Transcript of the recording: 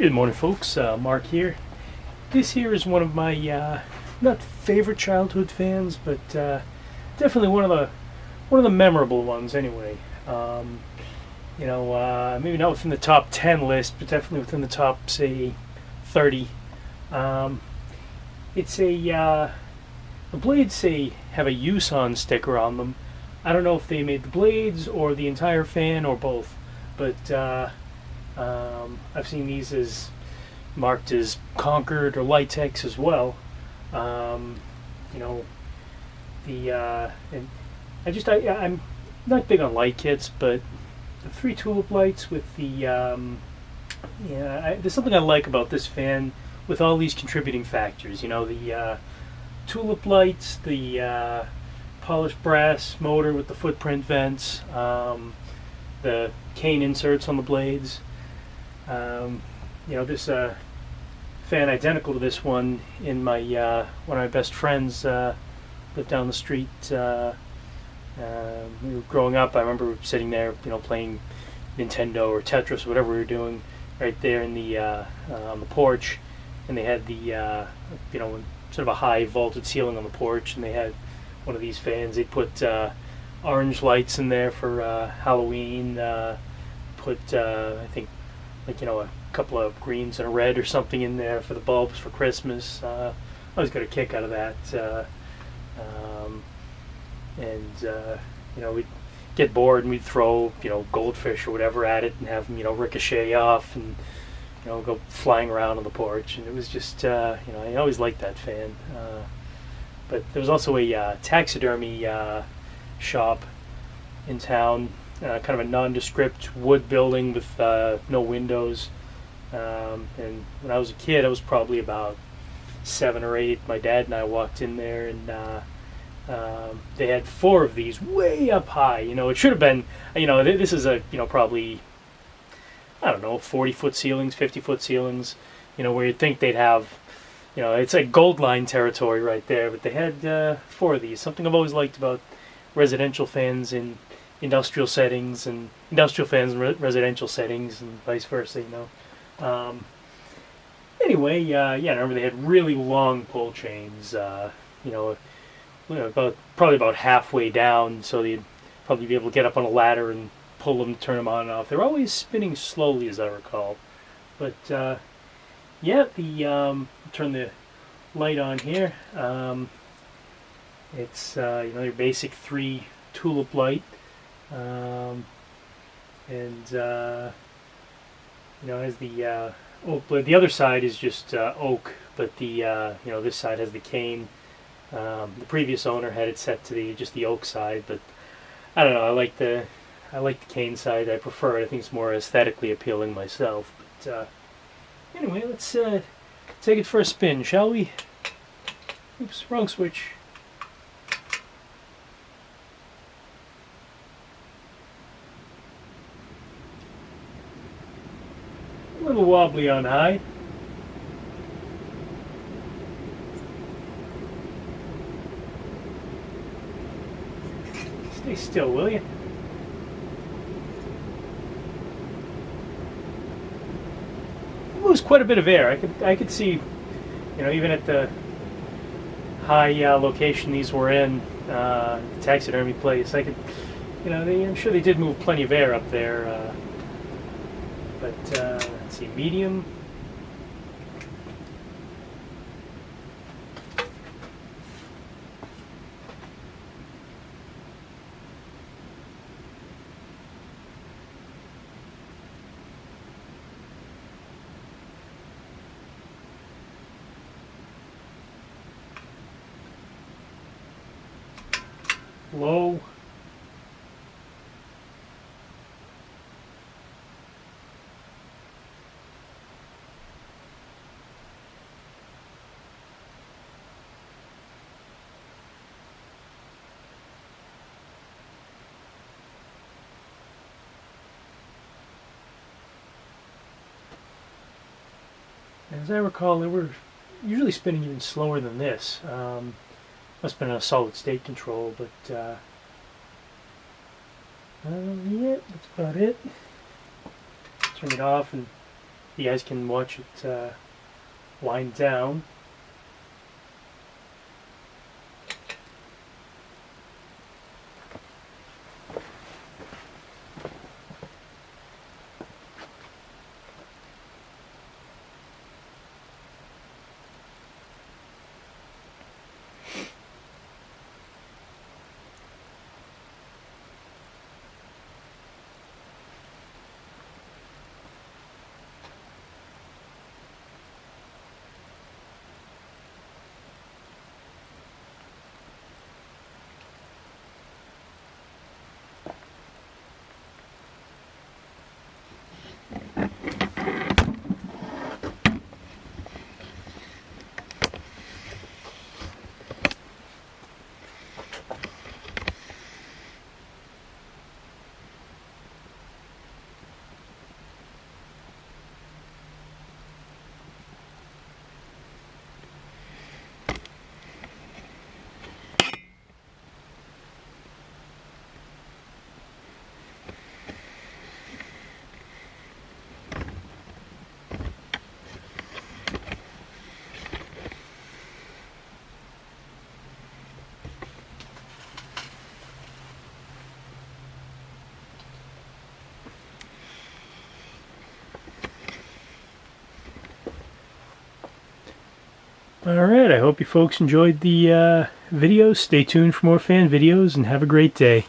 Good morning, folks. Mark here. This here is one of my not favorite childhood fans, but definitely one of the memorable ones. Anyway, maybe not within the top 10 list, but definitely within the top, say, 30. Um, it's the blades say have a use on sticker on them. I don't know if they made the blades or the entire fan or both, but I've seen these as marked as Concord or Litex as well. Um, you know, and I'm not big on light kits, but the three tulip lights with there's something I like about this fan with all these contributing factors. The tulip lights, the polished brass motor with the footprint vents, the cane inserts on the blades. This fan identical to this one in my one of my best friends lived down the street. We were growing up. I remember sitting there, playing Nintendo or Tetris, or whatever we were doing, right there in the on the porch, and they had the sort of a high vaulted ceiling on the porch, and they had one of these fans. They put orange lights in there for Halloween. Put I think a couple of greens and a red or something in there for the bulbs for Christmas. I always got a kick out of that. We'd get bored and we'd throw goldfish or whatever at it and have them ricochet off and go flying around on the porch. And it was just I always liked that fan. But there was also a taxidermy shop in town. Kind of a nondescript wood building with no windows. And when I was a kid, I was probably about 7 or 8. My dad and I walked in there, and they had 4 of these way up high. It should have been, this is probably, I don't know, 40-foot ceilings, 50-foot ceilings, where you'd think they'd have, it's like gold line territory right there. But they had 4 of these. Something I've always liked about residential fans in industrial settings, and industrial fans in residential settings, and vice versa. Anyway, I remember they had really long pull chains. Probably about halfway down, so they'd probably be able to get up on a ladder and pull them, turn them on and off. They're always spinning slowly, as I recall. But turn the light on here. It's your basic 3 tulip light. Has the oak blade. The other side is just oak, but the this side has the cane. The previous owner had it set to just the oak side, but I don't know. I like the cane side. I prefer it. I think it's more aesthetically appealing myself. But anyway, let's take it for a spin, shall we? Oops, wrong switch. A little wobbly on high. Stay still, will you? It moves quite a bit of air. I could see, even at the high location these were in, the taxidermy place. I could, I'm sure they did move plenty of air up there. But let's see, medium. Low. As I recall, they were usually spinning even slower than this. Must have been a solid state control, but yeah, that's about it. Turn it off and You guys can watch it wind down. Alright, I hope you folks enjoyed the video. Stay tuned for more fan videos and have a great day.